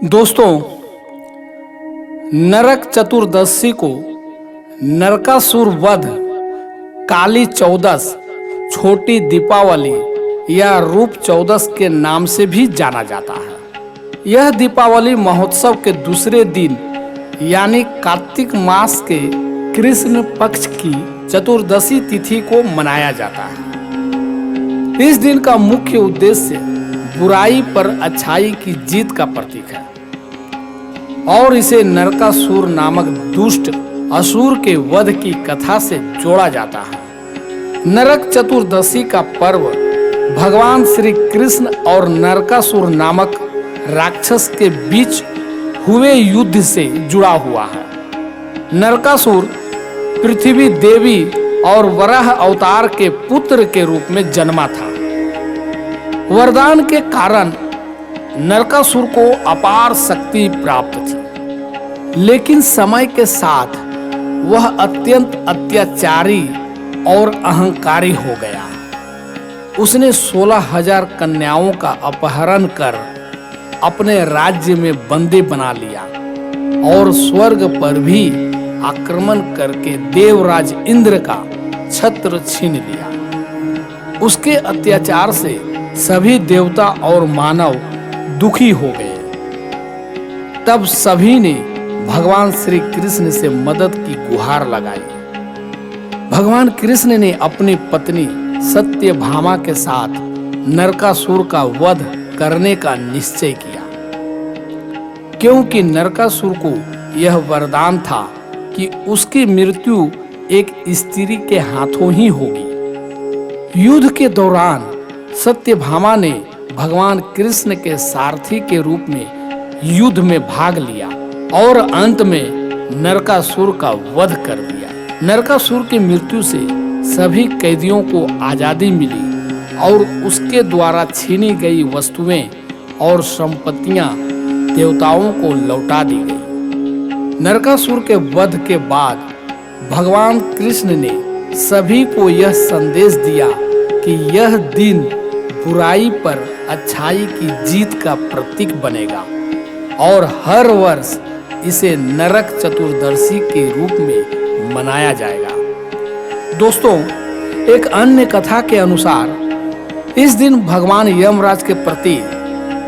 दोस्तों, नरक चतुर्दशी को नरकासुर वध, काली चौदस, छोटी दीपावली या रूप चौदस के नाम से भी जाना जाता है। यह दीपावली महोत्सव के दूसरे दिन यानी कार्तिक मास के कृष्ण पक्ष की चतुर्दशी तिथि को मनाया जाता है। इस दिन का मुख्य उद्देश्य बुराई पर अच्छाई की जीत का प्रतीक है और इसे नरकासुर नामक दुष्ट असुर के वध की कथा से जोड़ा जाता है। नरक चतुर्दशी का पर्व भगवान श्री कृष्ण और नरकासुर नामक राक्षस के बीच हुए युद्ध से जुड़ा हुआ है। नरकासुर पृथ्वी देवी और वराह अवतार के पुत्र के रूप में जन्मा था। वरदान के कारण नरकासुर को अपार शक्ति प्राप्त थी, लेकिन समय के साथ वह अत्यंत अत्याचारी और अहंकारी हो गया। उसने 16,000 कन्याओं का अपहरण कर अपने राज्य में बंदी बना लिया और स्वर्ग पर भी आक्रमण करके देवराज इंद्र का छत्र छीन लिया। उसके अत्याचार से सभी देवता और मानव दुखी हो गए। तब सभी ने भगवान श्री कृष्ण से मदद की गुहार लगाई। भगवान कृष्ण ने अपनी पत्नी सत्यभामा के साथ नरकासुर का वध करने का निश्चय किया, क्योंकि नरकासुर को यह वरदान था कि उसकी मृत्यु एक स्त्री के हाथों ही होगी। युद्ध के दौरान सत्यभामा ने भगवान कृष्ण के सारथी के रूप में युद्ध में भाग लिया और अंत में नरकासुर का वध कर दिया। नरकासुर की मृत्यु से सभी कैदियों को आजादी मिली और उसके द्वारा छीनी गई वस्तुएं और संपत्तियां देवताओं को लौटा दी गई। नरकासुर के वध के बाद भगवान कृष्ण ने सभी को यह संदेश दिया कि यह दिन बुराई पर अच्छाई की जीत का प्रतीक बनेगा और हर वर्ष इसे नरक चतुर्दशी के रूप में मनाया जाएगा। दोस्तों, एक अन्य कथा के अनुसार इस दिन भगवान यमराज के प्रति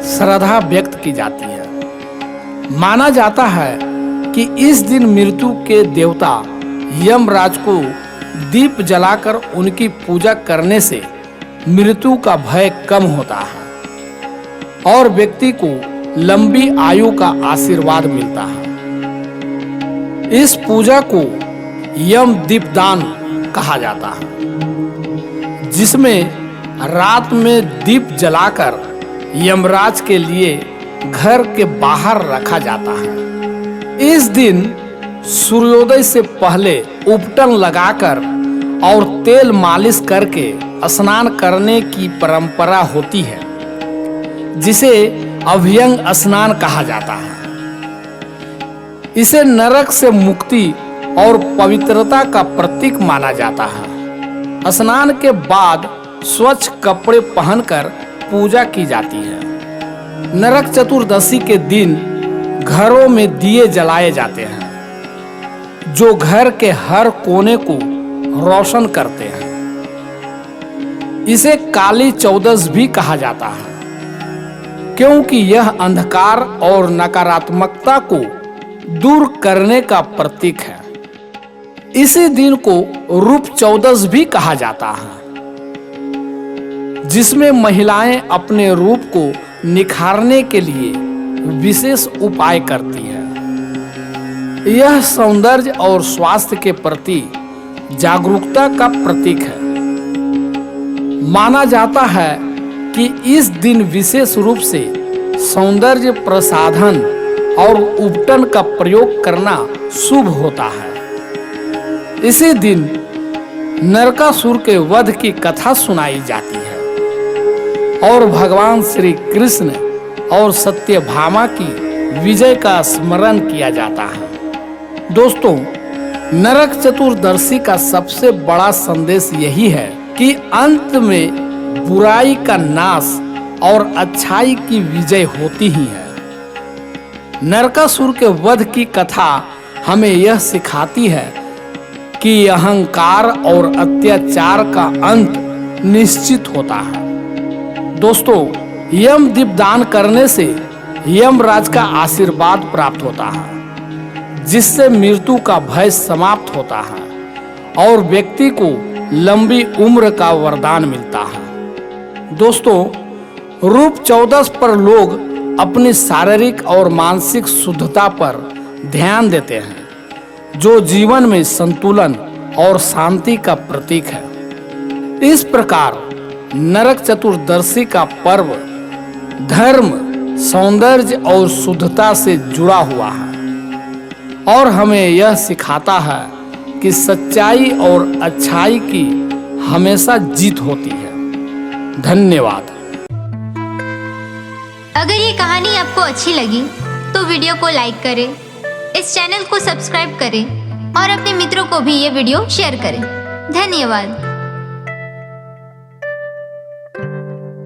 श्रद्धा व्यक्त की जाती है। माना जाता है कि इस दिन मृत्यु के देवता यमराज को दीप जलाकर उनकी पूजा करने से मृत्यु का भय कम होता है और व्यक्ति को लंबी आयु का आशीर्वाद मिलता है। इस पूजा को यम दीपदान कहा जाता है, जिसमें रात में दीप जलाकर यमराज के लिए घर के बाहर रखा जाता है। इस दिन सूर्योदय से पहले उपटन लगाकर और तेल मालिश करके स्नान करने की परंपरा होती है, जिसे अभ्यंग स्नान कहा जाता है। इसे नरक से मुक्ति और पवित्रता का प्रतीक माना जाता है। स्नान के बाद स्वच्छ कपड़े पहनकर पूजा की जाती है। नरक चतुर्दशी के दिन घरों में दिए जलाए जाते हैं, जो घर के हर कोने को रोशन करते हैं। इसे काली चौदस भी कहा जाता है, क्योंकि यह अंधकार और नकारात्मकता को दूर करने का प्रतीक है। इसी दिन को रूप चौदस भी कहा जाता है, जिसमें महिलाएं अपने रूप को निखारने के लिए विशेष उपाय करती हैं। यह सौंदर्य और स्वास्थ्य के प्रति जागरूकता का प्रतीक है। माना जाता है कि इस दिन विशेष रूप से सौंदर्य प्रसाधन और उपटन का प्रयोग करना शुभ होता है। इसी दिन नरकासुर के वध की कथा सुनाई जाती है और भगवान श्री कृष्ण और सत्यभामा की विजय का स्मरण किया जाता है। दोस्तों, नरक चतुर्दशी का सबसे बड़ा संदेश यही है कि अंत में बुराई का नाश और अच्छाई की विजय होती ही है। नरकासुर के वध की कथा हमें यह सिखाती है कि अहंकार और अत्याचार का अंत निश्चित होता है। दोस्तों, यम दीपदान करने से यमराज का आशीर्वाद प्राप्त होता है, जिससे मृत्यु का भय समाप्त होता है और व्यक्ति को लंबी उम्र का वरदान मिलता है। दोस्तों, रूप 14 पर लोग अपनी शारीरिक और मानसिक शुद्धता पर ध्यान देते हैं, जो जीवन में संतुलन और शांति का प्रतीक है। इस प्रकार नरक चतुर्दशी का पर्व धर्म, सौंदर्य और शुद्धता से जुड़ा हुआ है और हमें यह सिखाता है कि सच्चाई और अच्छाई की हमेशा जीत होती है। धन्यवाद। अगर ये कहानी आपको अच्छी लगी तो वीडियो को लाइक करें, इस चैनल को सब्सक्राइब करें और अपने मित्रों को भी ये वीडियो शेयर करें। धन्यवाद।